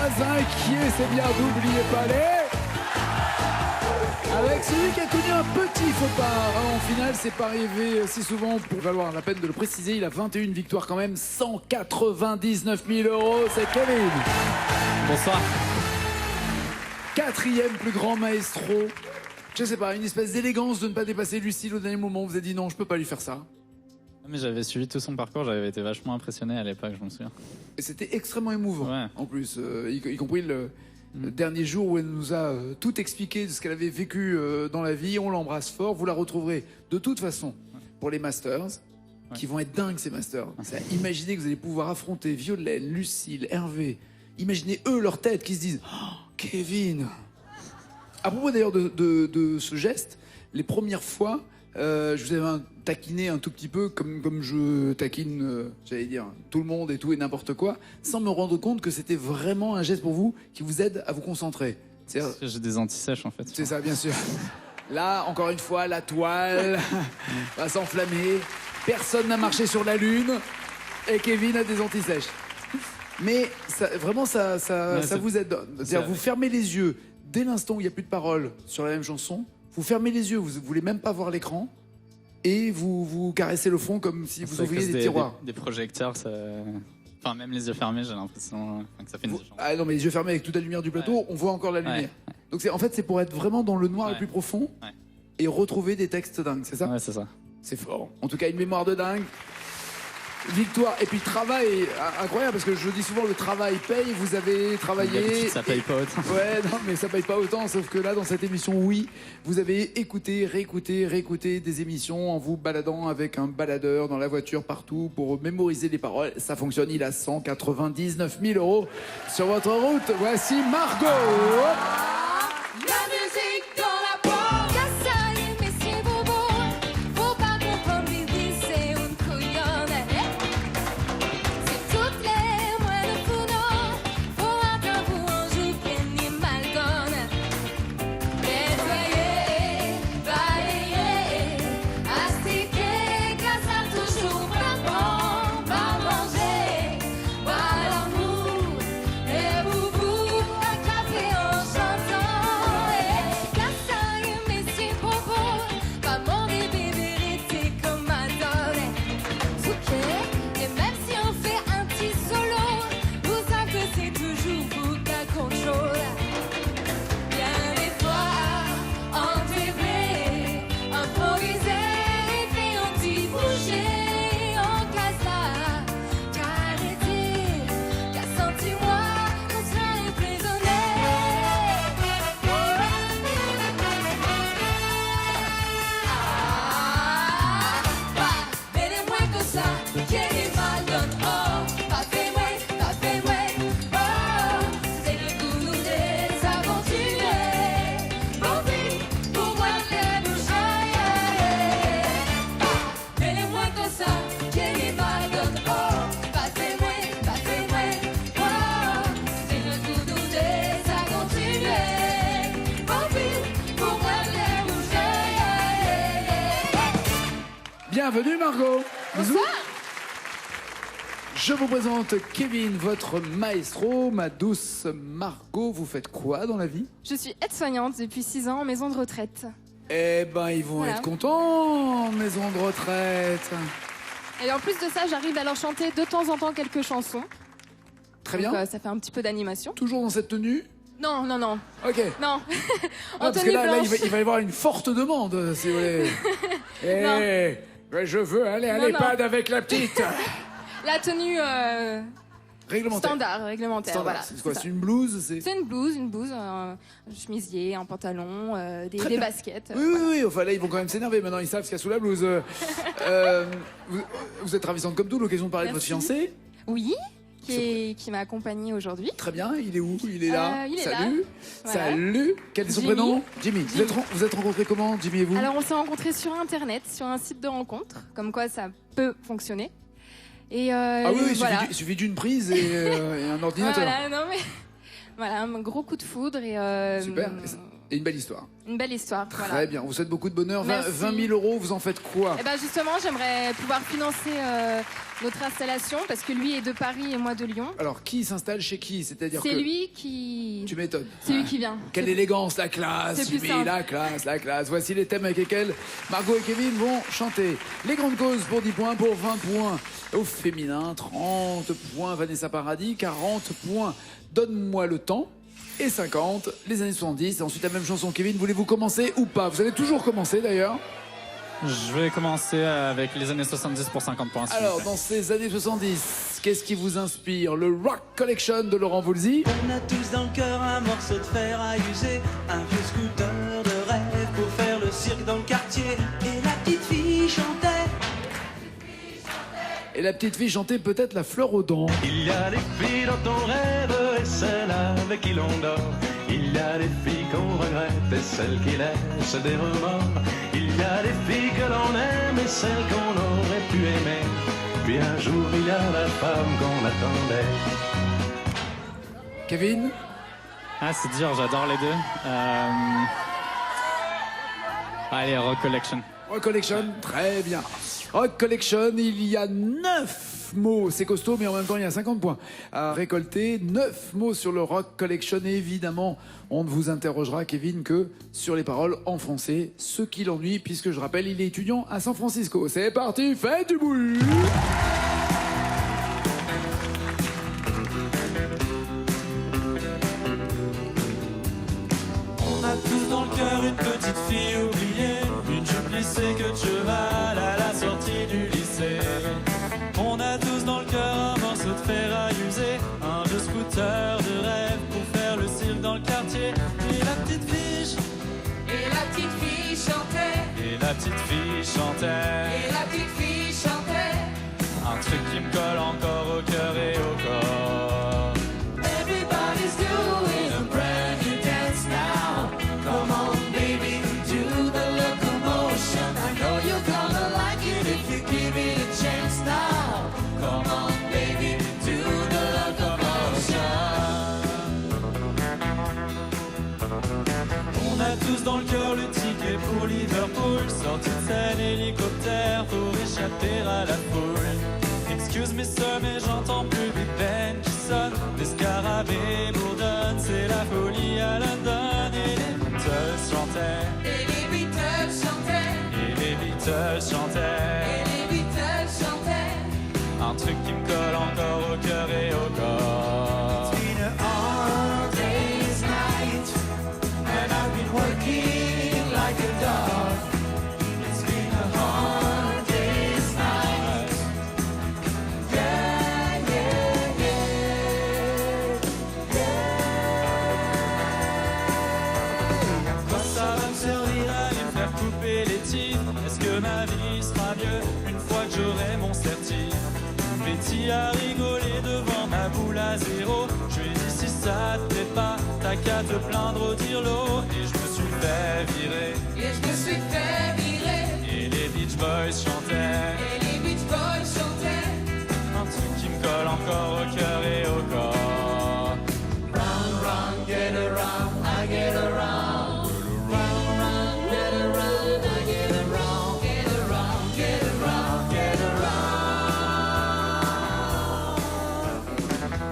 inquiet, c'est bien, n'oubliez pas les... Avec celui qui a connu un petit faux pas en finale, c'est pas arrivé si souvent pour valoir la peine de le préciser. Il a 21 victoires quand même, 199 000 €, c'est Kevin. Bonsoir. Quatrième plus grand maestro. Je sais pas, une espèce d'élégance de ne pas dépasser Lucille au dernier moment. Vous avez dit non, je peux pas lui faire ça. Mais j'avais suivi tout son parcours, j'avais été vachement impressionné à l'époque, je me souviens. Et c'était extrêmement émouvant, ouais. En plus, y compris le dernier jour où elle nous a tout expliqué de ce qu'elle avait vécu dans la vie. On l'embrasse fort. Vous la retrouverez de toute façon pour les Masters, qui vont être dingues ces Masters. Imaginez que vous allez pouvoir affronter Violaine, Lucille, Hervé. Imaginez eux leur tête qui se disent oh, Kevin. À propos d'ailleurs de ce geste, les premières fois, je vous avais taquiné un tout petit peu comme je taquine, j'allais dire, tout le monde et tout et n'importe quoi, sans me rendre compte que c'était vraiment un geste pour vous qui vous aide à vous concentrer. J'ai des antisèches en fait. C'est ça, bien sûr. Là, encore une fois, la toile va s'enflammer. Personne n'a marché sur la lune et Kevin a des antisèches. Mais ça, vraiment, ça vous aide. C'est-à-dire, vous fermez les yeux dès l'instant où il n'y a plus de paroles sur la même chanson. Vous fermez les yeux, vous voulez même pas voir l'écran. Et vous caressez le fond comme si vous ouvriez des tiroirs. Des projecteurs, ça... Enfin, même les yeux fermés, j'ai l'impression que ça fait une différence. Ah non, mais les yeux fermés avec toute la lumière du plateau, on voit encore la lumière. Donc en fait, c'est pour être vraiment dans le noir le plus profond et retrouver des textes dingues, c'est ça? Ouais, c'est ça. C'est fort. En tout cas, une mémoire de dingue. Victoire. Et puis travail incroyable, parce que je dis souvent le travail paye. Vous avez travaillé. Ça paye pas autant. Ouais, non, mais ça paye pas autant. Sauf que là, dans cette émission, oui, vous avez écouté, réécouté des émissions en vous baladant avec un baladeur dans la voiture partout pour mémoriser les paroles. Ça fonctionne. Il a 199 000 € sur votre route. Voici Margot. La musique dans la peau. Kasai, messieurs bobo. Faut pas comprendre l'idée, c'est une couillonne. C'est toutes les mois de foudre. Faut attendre pour un jour qu'elle n'y malgonne. Nettoyer, balayer, astiquer, casser toujours pas bon, pas manger, pas l'amour et boubou, un café en chantant. Kasai, messieurs bobo, pas mon bébé vérité comme Madonna. Souquet, et même si on fait un petit solo, vous savez que c'est toujours vous qu'à contrôle. Bien des fois, enterré, improvisé, fait un petit bouger en casa. Qu'arrêter, qu'à senti-moi, qu'on sera prisonnier. Pas belle moins que ça, qui est mal donne. Oh, pas fait moins, oh, c'est le goût nous des aventuriers. Bon vie, pour moi les bouger. Pas belle moins que ça, qui est mal donne. Oh, pas fait moins, oh, c'est le goût nous des aventuriers. Bon vie, pour moi les bouger. Bienvenue Margot. Bisous. Je vous présente Kevin, votre maestro, ma douce Margot. Vous faites quoi dans la vie? Je suis aide-soignante depuis 6 ans en maison de retraite. Eh ben, ils vont Voilà. être contents, maison de retraite. Et en plus de ça, j'arrive à leur chanter de temps en temps quelques chansons. Très Donc, bien. ça fait un petit peu d'animation. Toujours dans cette tenue? Non, non, non, Ok. non. En Parce que tenue là, blanche. il va y avoir une forte demande, si vous voulez. Non. Ouais, je veux aller à Non, l'EHPAD avec la petite. La tenue Réglementaire. standard, réglementaire. Standard. Voilà, C'est quoi? ça. C'est une blouse? C'est une blouse, un chemisier, un pantalon, Très des bien. baskets. Oui, oui, oui. Enfin, là, ils vont quand même s'énerver. Maintenant, ils savent ce qu'il y a sous la blouse. Vous êtes ravissante comme tout. L'occasion de parler de votre Merci. fiancé. Oui, qui m'a accompagnée aujourd'hui. Très bien. Il est où? Il est là. Il est Salut. là. Voilà. Salut. Quel est son Jimmy. prénom? Jimmy. Vous êtes rencontrés comment, Jimmy et vous? Alors on s'est rencontrés sur internet, sur un site de rencontre, comme quoi ça peut fonctionner. Et Ah oui, oui, voilà. il suffit d'une prise et un ordinateur. Voilà, non mais voilà, un gros coup de foudre et Super. Et une belle histoire. Une belle histoire. Très Voilà. bien. Vous souhaite beaucoup de bonheur. Merci. 20 000 euros, vous en faites quoi? Eh ben justement, j'aimerais pouvoir financer notre installation parce que lui est de Paris et moi de Lyon. Alors, qui s'installe chez qui? C'est-à-dire que... C'est lui qui. Tu m'étonnes. C'est lui qui vient. Quelle élégance, la classe, C'est plus Jimmy, simple. la classe, la classe. Voici les thèmes avec lesquels Margot et Kevin vont chanter. Les grandes causes pour 10 points, pour 20 points au féminin, 30 points Vanessa Paradis, 40 points Donne-moi le temps et 50 les années 70. Et ensuite la même chanson. Kevin, voulez-vous commencer ou pas? Vous allez toujours commencer d'ailleurs. Je vais commencer avec les années 70 pour 50 points. s'il vous Alors, plaît. dans ces années 70, qu'est-ce qui vous inspire? Le Rock Collection de Laurent Voulzy. On a tous dans le cœur un morceau de fer à user, un vieux scooter de rêve pour faire le cirque dans le quartier. Et la petite fille chantait. Et la petite fille chantait peut-être La fleur aux dents. Il y a des filles dans ton rêve et celles avec qui l'on dort. Il y a des filles qu'on regrette et celles qui laissent des remords. Il y a des filles que l'on aime et celles qu'on aurait pu aimer. Puis un jour il y a la femme qu'on attendait. Kevin? Ah, c'est dur, j'adore les deux. Allez, Rock Collection. Rock Collection, très bien. Rock Collection, il y a 9 mots, c'est costaud, mais en même temps il y a 50 points à récolter. 9 mots sur le Rock Collection, et évidemment, on ne vous interrogera, Kevin, que sur les paroles en français, ce qui l'ennuie, puisque je rappelle, il est étudiant à San Francisco. C'est parti, faites du bruit! On a tous dans le cœur une petite fille oubliée, une jupe lissée que cheval à la sortie du lycée. On a tous dans le cœur un morceau de fer à user, un vieux scooter de rêve pour faire le cirque dans le quartier. Et la petite fille, Et la petite fille chantait, et la petite fille chantait. et la petite fille chantait. Un truc qui me colle encore au cœur et au corps. Everybody's doing a brand new dance now. Come on, baby, do the locomotion. I know you're gonna like it if you give it a chance now. Come on, baby, do the locomotion. On a tous dans le cœur le ticket pour Liverpool, sortie de scène hélicoptère pour échapper à la foule. Excuse me sir, mais j'entends plus Big Ben qui sonne. Des scarabées bourdonnent, c'est la folie à London. Et les Beatles chantaient, Et les Beatles chantaient, et les Beatles chantaient. et les Beatles chantaient. Un truc qui me colle encore au cœur et au corps. It's been a hard day's night, and I've been working like a dog. It's been a hard day's night. Yeah, yeah, yeah, yeah. Quoi ça va me servir à aller me faire couper les titres? Est-ce que ma vie sera mieux une fois que j'aurai mon certif? Betty a rigolé devant ma boule à zéro. Je lui ai dit si ça te plaît pas, t'as qu'à te plaindre au dire-l'eau. Et je me suis fait virer. Et je me suis fait virer, Et les Beach Boys chantaient. et les Beach Boys chantaient. Un truc qui me colle encore au cœur et au corps. Round, round, get around, I get around. Round, round, get around, I get around. Get around, get around, get around.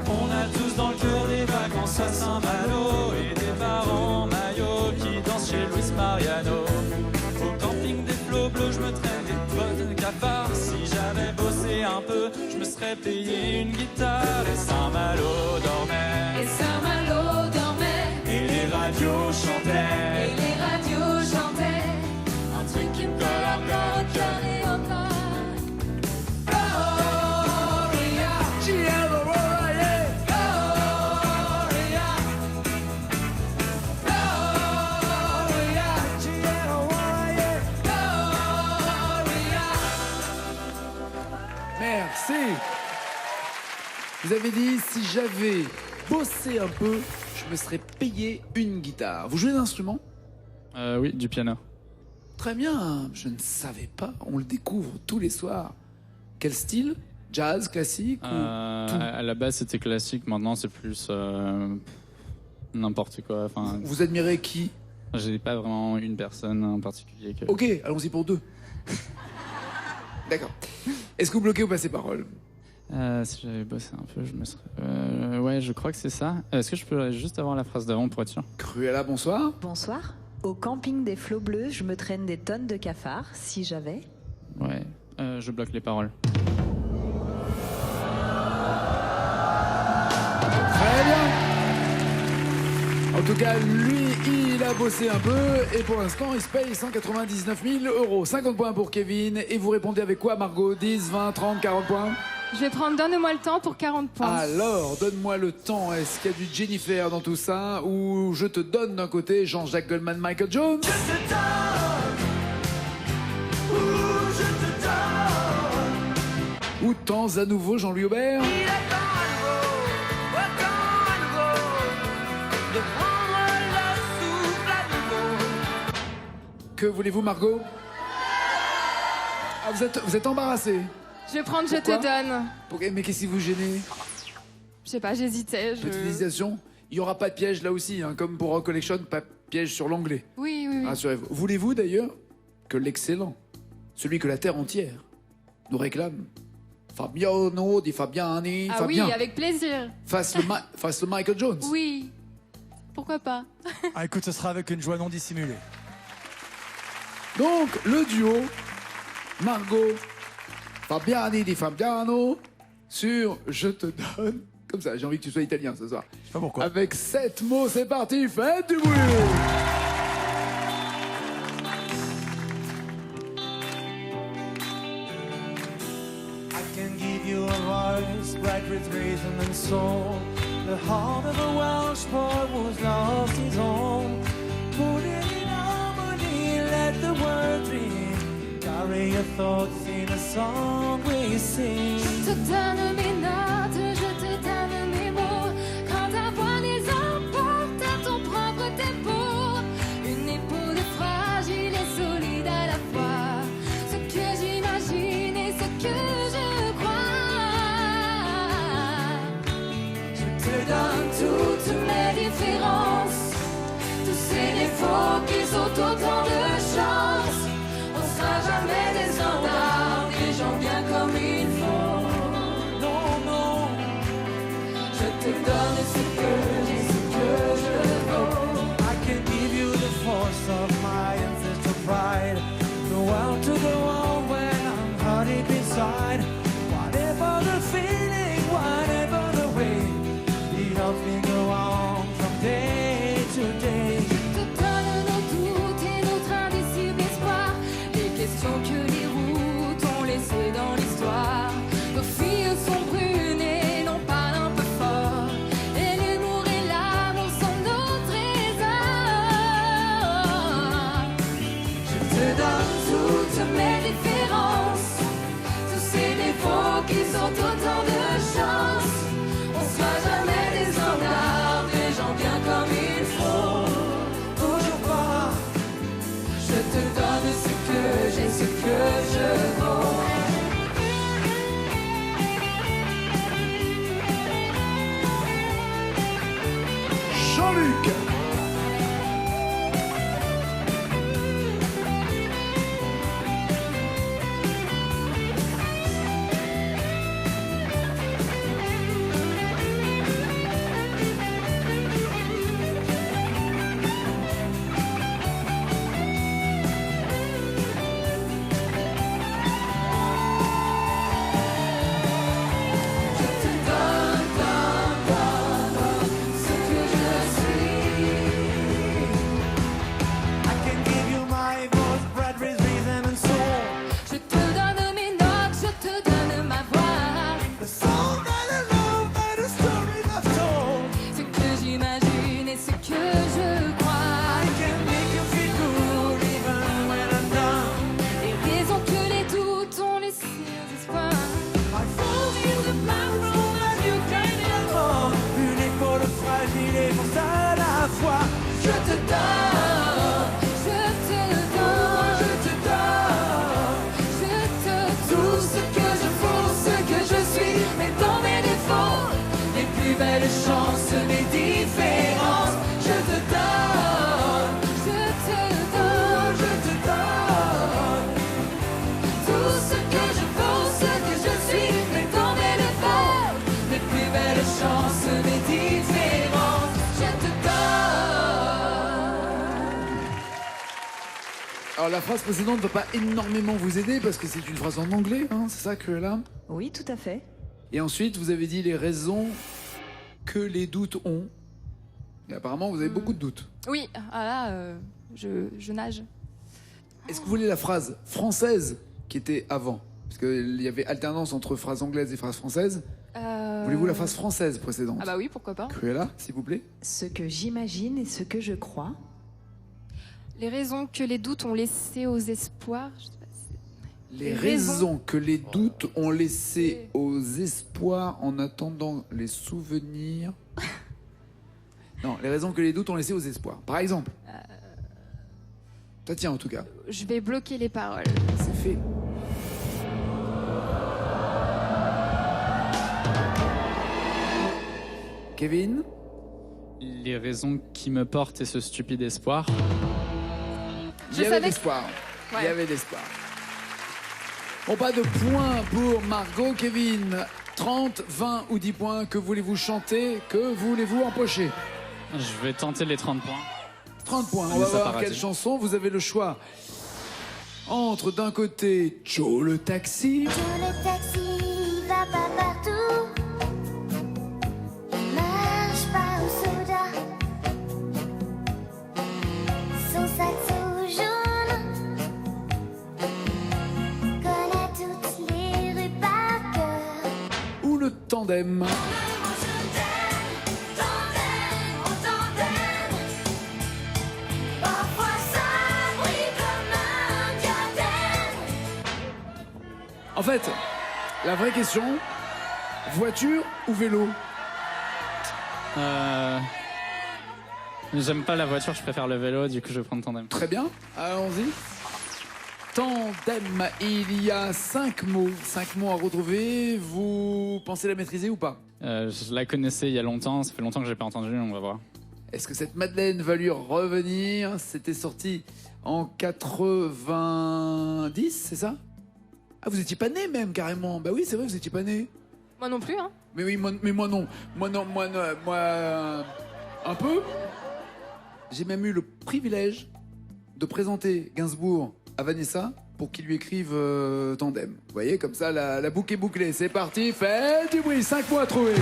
On a tous dans le cœur des vacances à Saint-Malo et des parents en maillot qui dansent chez Luis Mariano. Au camping des flots bleus, je me traîne des bottes de cafard. Si j'avais bossé un peu, je me serais payé une guitare. Et Saint-Malo dormait, Et Saint-Malo dormait, et les radios et chantaient. les radios chantaient. Un truc qui me colle encore au cœur et au corps. Gloria, Gloria, Merci. Vous avez dit, si j'avais bossé un peu, je me serais payé une guitare. Vous jouez d'instrument? Oui, du piano. Très bien, je ne savais pas. On le découvre tous les soirs. Quel style? Jazz, classique ou tout? À la base, c'était classique. Maintenant, c'est plus n'importe quoi. Enfin, Vous admirez qui? J'ai pas vraiment une personne en particulier que... Ok, allons-y pour 2. D'accord. Est-ce que vous bloquez ou passez parole? Si j'avais bossé un peu, je me serais... ouais, je crois que c'est ça. Est-ce que je peux juste avoir la phrase d'avant pour être sûr? Cruella, bonsoir. Bonsoir. Au camping des Flots Bleus, je me traîne des tonnes de cafards, si j'avais. Ouais, je bloque les paroles. Très bien. En tout cas, lui, il a bossé un peu et pour l'instant, il se paye 199 000 €. 50 points pour Kevin. Et vous répondez avec quoi, Margot? 10, 20, 30, 40 points? Je vais prendre Donne-moi le temps pour 40 points. Alors, donne-moi le temps. Est-ce qu'il y a du Jennifer dans tout ça? Ou je te donne d'un côté Jean-Jacques Goldman, Michael Jones? Ou temps à nouveau Jean-Louis Aubert? Que voulez-vous, Margot? Ah, vous êtes embarrassé. Je vais prendre Je Pourquoi te donne. Mais qu'est-ce qui vous gêne? Je sais pas, j'hésitais. Petite hésitation. Il n'y aura pas de piège là aussi, hein, comme pour Rock Collection, pas de piège sur l'onglet. Oui, oui, oui. Rassurez-vous. Voulez-vous d'ailleurs que l'excellent, celui que la terre entière nous réclame, Fabiano di Fabiani, Ah Fabien, oui, avec plaisir. fasse le Michael Jones? Oui. Pourquoi pas? Ah, écoute, ce sera avec une joie non dissimulée. Donc, le duo Margot, Fabiani di Fabiano sur Je te donne. Comme ça, j'ai envie que tu sois italien ce soir. Je sais pas pourquoi. Avec 7 mots, c'est parti, faites du bruit! I can give you a voice, bright with reason and soul. The heart of a Welsh boy was lost his home. Put it in harmony, let the world dream. Carry your thoughts in a song we sing. Je te donne mes notes, je te donne mes mots. Quand ta voix les emporte à ton propre tempo. Une épaule fragile et solide à la fois. Ce que j'imagine et ce que je crois. Je te donne toutes mes différences. Tous ces défauts qui sont autant de chance. On sera jamais des standards, des gens bien comme il faut. Non, non, Je te donne ce que j'ai, ce que je vaux. I can give you the force of my ancestral pride. Go out to the wall when I'm hurt deep inside. Whatever the feeling, whatever the way, it helps me go on from day to day. Je te donne nos doutes et notre indicible espoir. Les questions que les routes ont laissées dans l'histoire. Nos filles sont brunes et non pas un peu fort. Et l'humour et l'amour sont nos trésors. Je te donne toutes mes différences. Tous ces défauts qui sont autant de chance. On sera jamais des standards, des gens bien comme il faut. Toujours pas, Je te donne ce que j'ai, ce que je vaux. Jean-Luc! Je te donne, donne, donne, donne ce que je suis. Alors la phrase précédente ne va pas énormément vous aider parce que c'est une phrase en anglais, hein, c'est ça que là. Oui, tout à fait. Et ensuite, vous avez dit les raisons que les doutes ont. Et apparemment, vous avez beaucoup de doutes. Oui, ah là, je nage. Est-ce que vous voulez la phrase française qui était avant? Parce qu'il y avait alternance entre phrases anglaises et phrases françaises. Voulez-vous la phrase française précédente? Ah bah oui, pourquoi pas. Cruella, s'il vous plaît. Ce que j'imagine et ce que je crois. Les raisons que les doutes ont laissées aux espoirs. Je sais pas si- Les raisons que les doutes ont laissées aux espoirs en attendant les souvenirs. Non, les raisons que les doutes ont laissées aux espoirs. Par exemple. Ça tient en tout cas. Je vais bloquer les paroles. C'est fait. Kevin? Les raisons qui me portent et ce stupide espoir. Il y avait l'espoir. Il y avait l'espoir. Bon, pas de points pour Margot. Kevin, 30, 20 ou 10 points. Que voulez-vous chanter? Que voulez-vous empocher? Je vais tenter les 30 points. 30 points. On Mais va ça voir part quelle raté. chanson. Vous avez le choix entre d'un côté Joe le taxi. Joe le taxi va pas partout. Il marche pas au soda. Son sac tout jaune connaît toutes les rues par cœur. Ou le tandem. Parfois ça brille comme un diadème. En fait, la vraie question, voiture ou vélo? J'aime pas la voiture, je préfère le vélo, du coup je vais prendre tandem. Très bien, allons-y. Tandem, il y a 5 mots. 5 mots à retrouver. Vous pensez la maîtriser ou pas? Je la connaissais il y a longtemps, ça fait longtemps que j'ai pas entendu, on va voir. Est-ce que cette Madeleine va lui revenir? C'était sorti en 90, c'est ça? Ah, vous étiez pas né même, carrément. Bah oui, c'est vrai, vous étiez pas né. Moi non plus, hein. Mais oui, moi non. Moi, un peu. J'ai même eu le privilège de présenter Gainsbourg à Vanessa pour qu'il lui écrive Tandem. Vous voyez, comme ça, la boucle est bouclée. C'est parti, faites du bruit, 5 mots à trouver.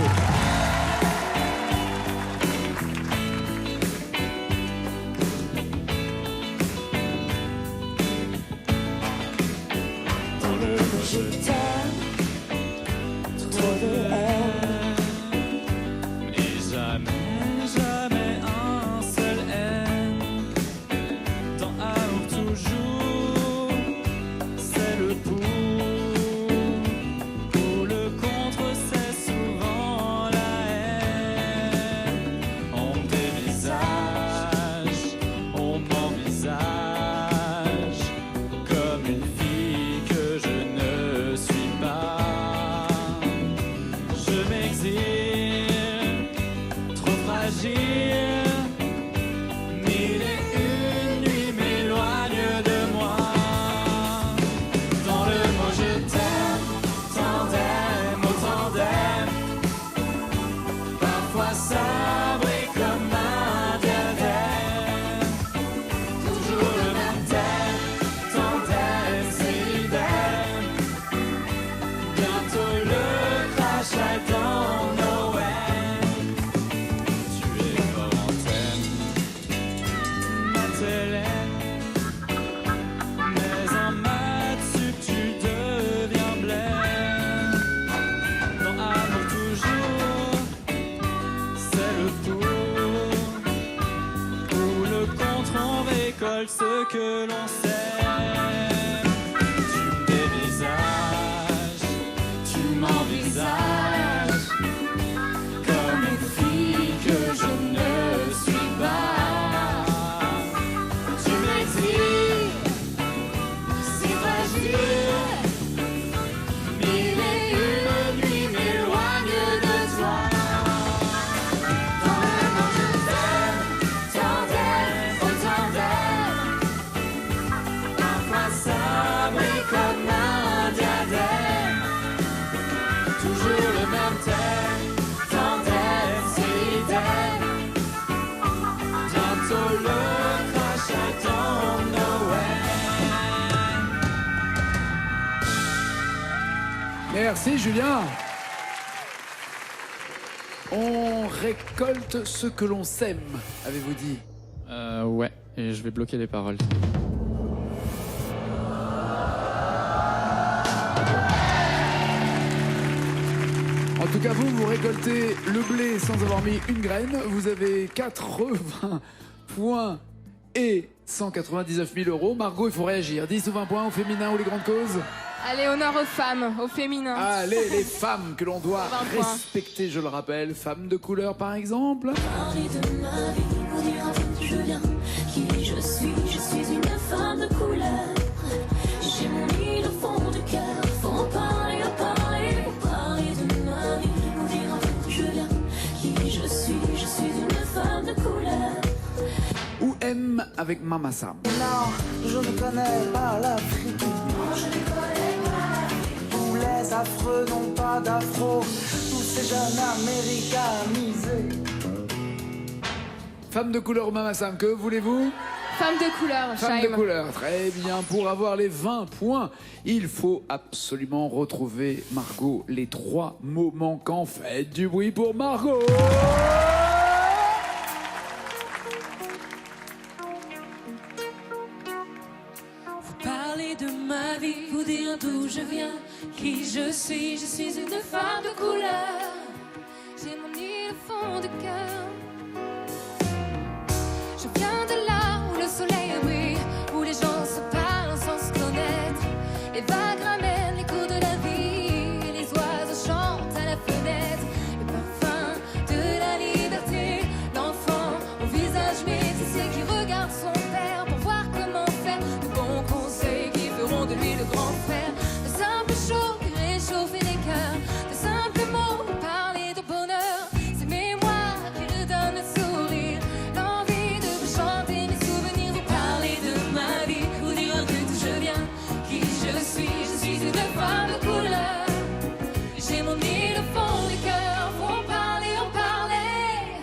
Je t'aime, trop de haine. Et jamais, jamais un seul haine. Dans amour toujours, c'est le pour le contre, c'est souvent la haine. On dévisage, on m'envisage comme une fille que je ne suis pas. Je m'exile, trop fragile. Mille et une nuits m'éloignent de moi. Dans le mot je t'aime, tandem, au tandem. Parfois ça brille comme un diadème. Toujours le même thème, tandem, c'est l'idem. Bientôt le crash dans Noël. Tu es fort en thème, ma télé. Mais en maths sup, tu deviens blême. Dans amour toujours, c'est le pour le contre, on récolte ce que l'on sème. Tu me dévisages, tu m'envisages comme une fille que je ne suis pas. Tu m'exiles, si fragile. Mille et une nuits m'éloignent de toi. Dans le monde je t'aime, tandem, au tandem. Parfois ça brille comme un diadème. Toujours Merci Julien. On récolte ce que l'on sème, avez-vous dit? Ouais, et je vais bloquer les paroles. En tout cas, vous récoltez le blé sans avoir mis une graine. Vous avez 80 points et 199 000 euros. Margot, il faut réagir. 10 ou 20 points au féminin ou les grandes causes? Allez, honneur aux femmes, au féminin. Allez, les femmes que l'on doit 20 points. respecter, je le rappelle. Femmes de couleur, par exemple. Parler de ma vie, vous dire d'où je viens, qui je suis une femme de couleur. J'ai mon île au fond du cœur, faut parler, parler de ma vie, vous dire d'où je viens, qui je suis une femme de couleur. Ou M avec Mama Sam. Non, je ne connais pas l'Afrique. Non, je ne connais pas. Tous les affreux n'ont pas d'afro. Tous ces jeunes américanisés. Femme de couleur ou Mama Sam, que voulez-vous? Femme de couleur, Femme de Shaim. couleur, très bien. Pour avoir les 20 points, il faut absolument retrouver Margot. Les 3 mots manquants. Faites du bruit pour Margot. Parler de ma vie, vous dire d'où je viens, qui je suis une femme de couleur. J'ai mon île au fond du cœur. Je viens de là où le soleil brille, où les gens se parlent sans se connaître. Les vagues ramènent les coups de la vie, et les oiseaux chantent à la fenêtre. Le parfum de la liberté, l'enfant au visage métissé qui regarde son père pour voir comment faire de bons conseils qui feront de lui le grand frère. De simples choses qui réchauffent les cœurs, de simples mots pour parler de bonheur. C'est mes mots qui redonnent le sourire, l'envie de vous chanter mes souvenirs. Vous parlez de ma vie, vous dire d'où je viens, qui je suis une femme de couleur. J'ai mon île au fond du cœur, faut parler, en parler.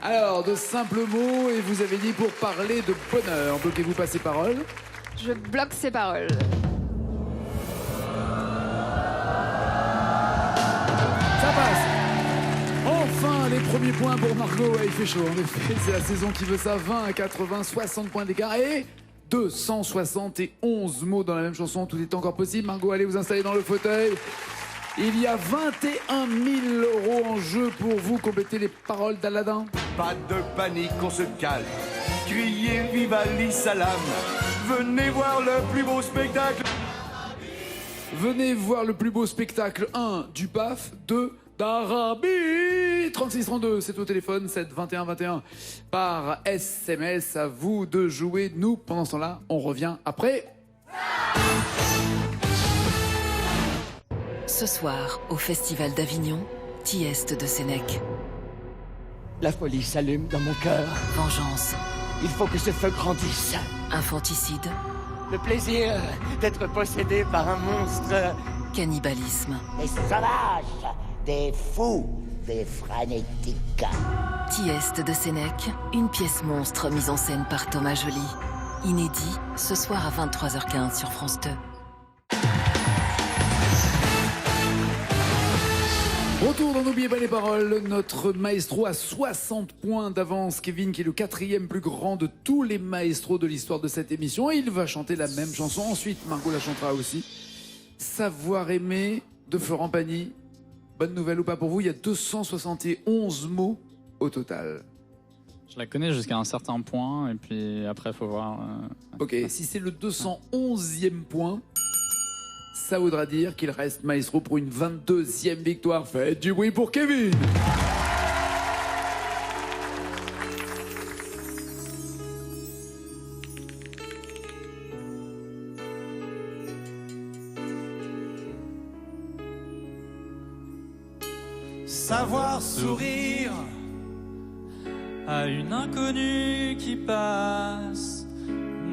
Alors, de simples mots, et vous avez dit pour parler de bonheur. Bloquez-vous pas ces paroles. Je bloque ces paroles. Ça passe. Enfin, les premiers points pour Margot. Ouais, il fait chaud, en effet. C'est la saison qui veut ça. 20 à 80, 60 points d'écart. Et 271 mots dans la même chanson. Tout est encore possible. Margot, allez vous installer dans le fauteuil. Il y a 21 000 euros en jeu pour vous. Complétez les paroles d'Aladin. Pas de panique, on se calme. Criez viva Ali Salam. Venez voir le plus beau spectacle. Venez voir le plus beau spectacle. 1. Du PAF. 2. d'Arabie. 3632, c'est au téléphone. 7 21 21 par SMS. À vous de jouer. Nous, pendant ce temps-là, on revient après. Ce soir, au Festival d'Avignon, Tieste de Sénèque. La folie s'allume dans mon cœur. Vengeance. Il faut que ce feu grandisse. Infanticide. Le plaisir d'être possédé par un monstre. Cannibalisme. Des sauvages, des fous, des frénétiques. Tieste de Sénèque, une pièce monstre mise en scène par Thomas Joly. Inédit, ce soir à 23h15 sur France 2. Retour dans N'oubliez pas les paroles. Notre maestro a 60 points d'avance. Kevin, qui est le 4e plus grand de tous les maestros de l'histoire de cette émission. Et il va chanter la même chanson. Ensuite, Margot la chantera aussi. Savoir aimer de Florent Pagny. Bonne nouvelle ou pas pour vous, il y a 271 mots au total. Je la connais jusqu'à un certain point. Et puis après, il faut voir. Ok, si c'est le 211e point, ça voudra dire qu'il reste maestro pour une 22e victoire. Faites du bruit pour Kevin. Savoir sourire à une inconnue qui passe,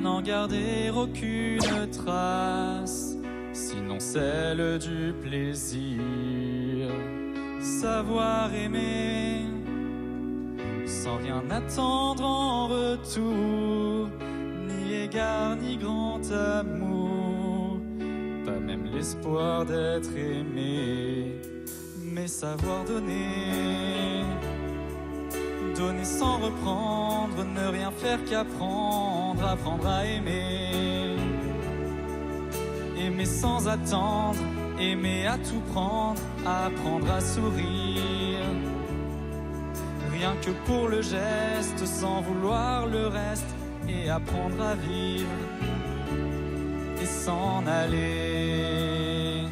n'en garder aucune trace, sinon celle du plaisir. Savoir aimer sans rien attendre en retour, ni égard ni grand amour, pas même l'espoir d'être aimé, mais savoir donner. Donner sans reprendre, ne rien faire qu'apprendre, apprendre à aimer. Aimer sans attendre, aimer à tout prendre, apprendre à sourire. Rien que pour le geste, sans vouloir le reste, et apprendre à vivre et s'en aller.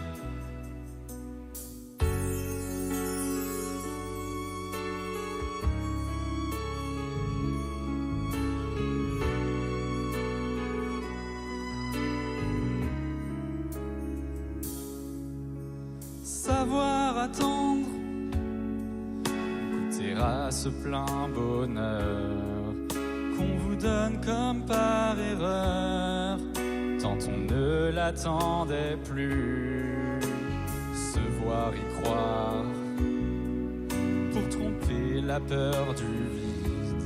Savoir attendre, goûter à ce plein bonheur qu'on vous donne comme par erreur, tant on ne l'attendait plus. Se voir y croire, pour tromper la peur du vide,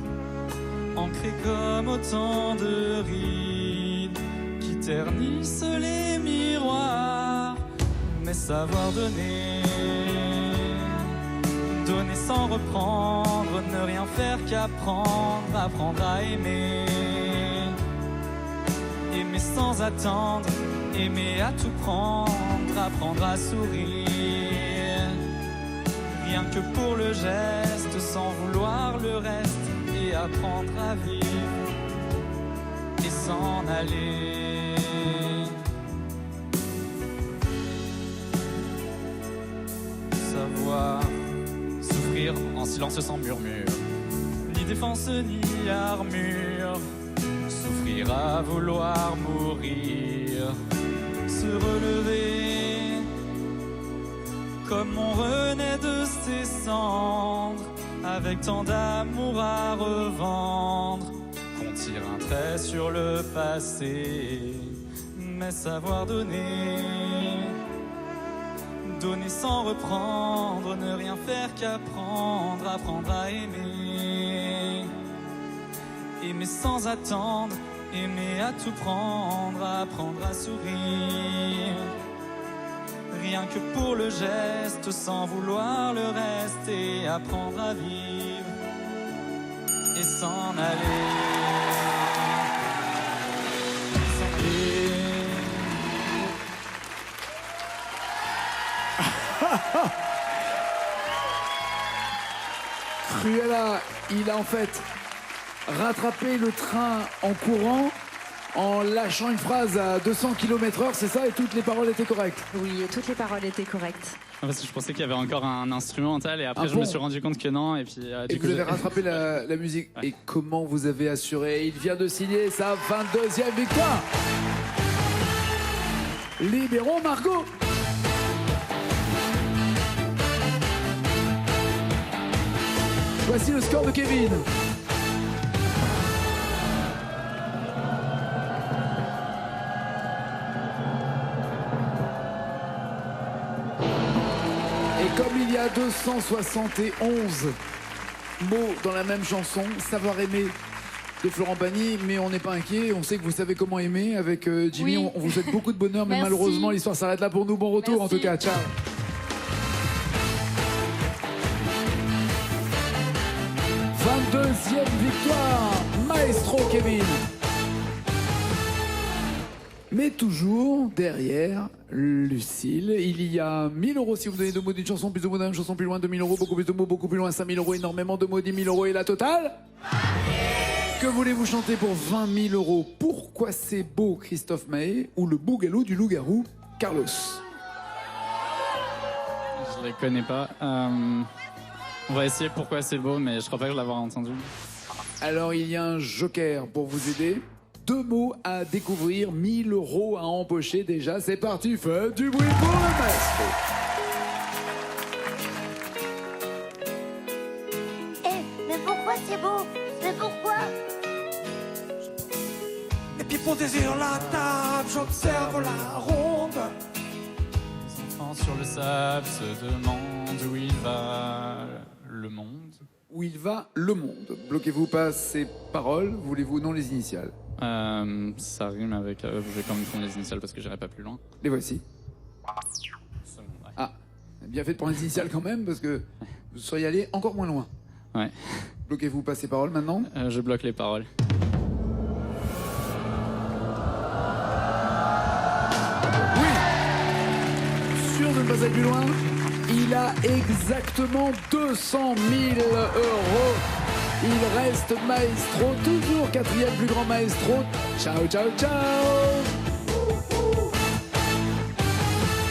ancré comme autant de rides qui ternissent les miroirs. Mais savoir donner, donner sans reprendre, ne rien faire qu'apprendre, apprendre à aimer. Aimer sans attendre, aimer à tout prendre, apprendre à sourire. Rien que pour le geste, sans vouloir le reste, et apprendre à vivre et s'en aller. Savoir souffrir en silence sans murmure, ni défense ni armure. Souffrir à vouloir mourir, se relever comme on renaît de ses cendres, avec tant d'amour à revendre qu'on tire un trait sur le passé. Mais savoir donner, donner sans reprendre, ne rien faire qu'apprendre, apprendre à aimer. Aimer sans attendre, aimer à tout prendre, apprendre à sourire. Rien que pour le geste, sans vouloir le reste, et apprendre à vivre et s'en aller. S'en aller. Cruella, il a en fait rattrapé le train en courant, en lâchant une phrase à 200 km/h, c'est ça? Et toutes les paroles étaient correctes? Oui, et toutes les paroles étaient correctes. Parce que je pensais qu'il y avait encore un instrumental et après je me suis rendu compte que non. Et puis et vous avez rattrapé la musique. Ouais. Et comment vous avez assuré? Il vient de signer sa 22e victoire. Libérons Margot. Voici le score de Kevin. Et comme il y a 271 mots dans la même chanson, Savoir aimer de Florent Pagny, mais on n'est pas inquiet, on sait que vous savez comment aimer avec Jimmy, oui. On vous souhaite beaucoup de bonheur, mais malheureusement l'histoire s'arrête là pour nous. Bon retour. Merci. En tout cas, ciao. Deuxième victoire, Maestro Kevin. Mais toujours derrière Lucille, il y a 1000 € si vous donnez 2 mots d'une chanson, plus de mots d'une chanson, plus loin 2000 €, beaucoup plus de mots, beaucoup plus loin 5000 €, énormément de mots 10 000 € et la totale. Que voulez-vous chanter pour 20 000 €? Pourquoi c'est beau, Christophe Maé, ou le bougalou du loup-garou, Carlos? Je les connais pas. On va essayer Pourquoi c'est beau, mais je crois pas que je l'avoir entendu. Alors, il y a un joker pour vous aider. 2 mots à découvrir, 1000 € à empocher déjà. C'est parti, faites du bruit pour le maestro. Mais pourquoi c'est beau? Mais pourquoi? Et puis pour désir la table, j'observe la ronde. Les enfants sur le sable se demandent où il va. Le monde. Où il va, le monde. Bloquez-vous pas ces paroles, voulez-vous non les initiales? Ça rime avec... je vais quand même prendre les initiales parce que j'irai pas plus loin. Les voici. Ah, bien fait de prendre les initiales quand même, parce que vous seriez allé encore moins loin. Ouais. Bloquez-vous pas ces paroles maintenant. Je bloque les paroles. Sûr de ne pas aller plus loin. Il a exactement 200 000 euros. Il reste maestro, toujours quatrième plus grand maestro. Ciao, ciao, ciao.